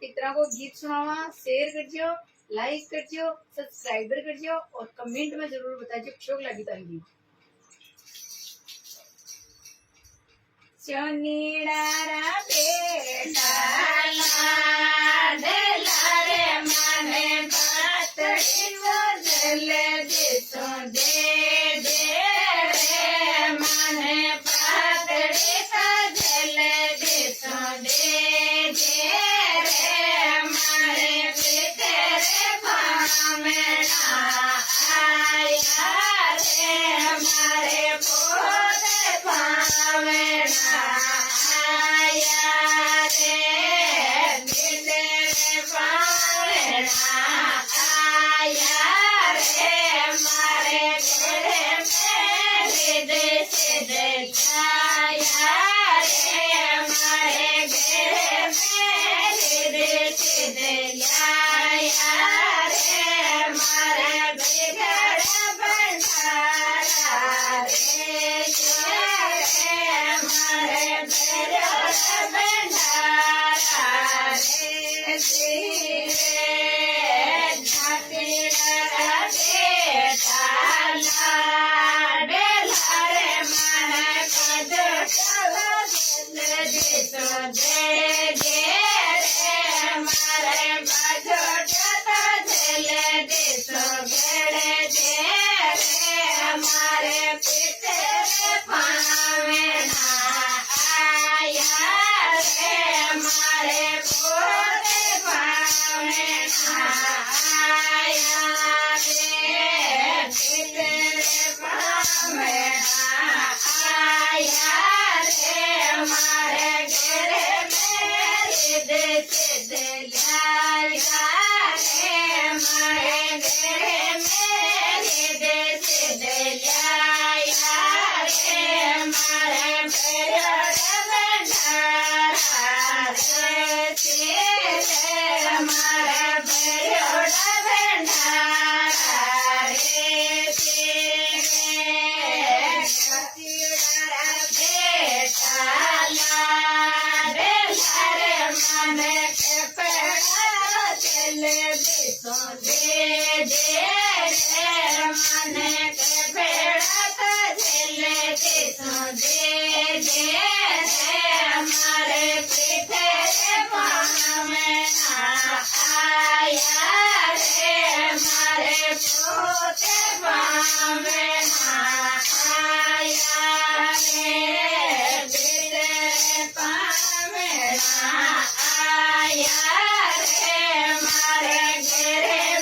इस तरह को गीत सुनावा। शेयर करजो, लाइक करजो, सब्सक्राइबर करजो और कमेंट में जरूर बताइए शौक लगी तारी गीत। चनीड़ा बेटा लाडला रे माने पातड़ी बदल दे तो दे दे रे माने पातड़ी बदल दे तो दे दे रे मारे तेरे पामेना आया रे मारे पोते पामेना आया रे तेरे पामेना आया रे मारे घरे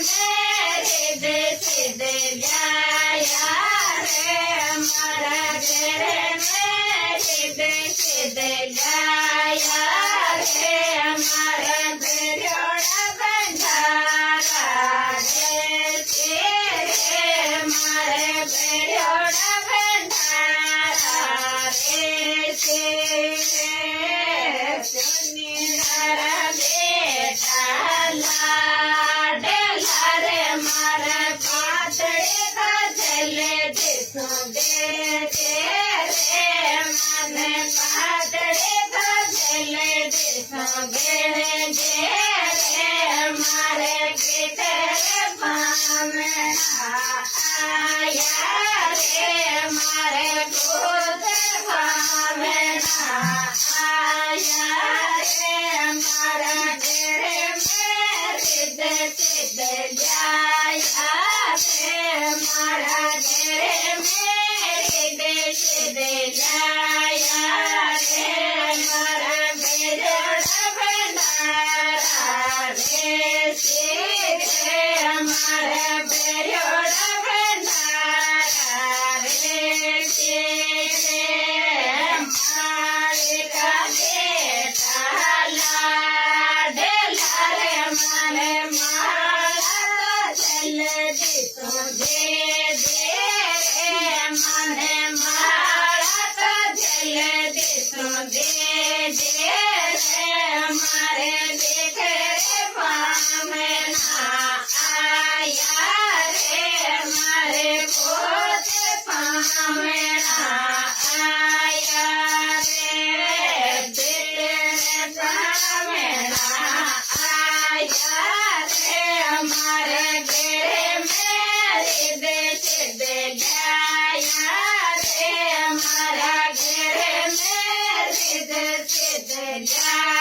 में देश दे जाया रे मारे घरे में देश दे जाया रे मारे बिगड़ बंधारा रे मारे बिगड़ बंधारा रे દરિયા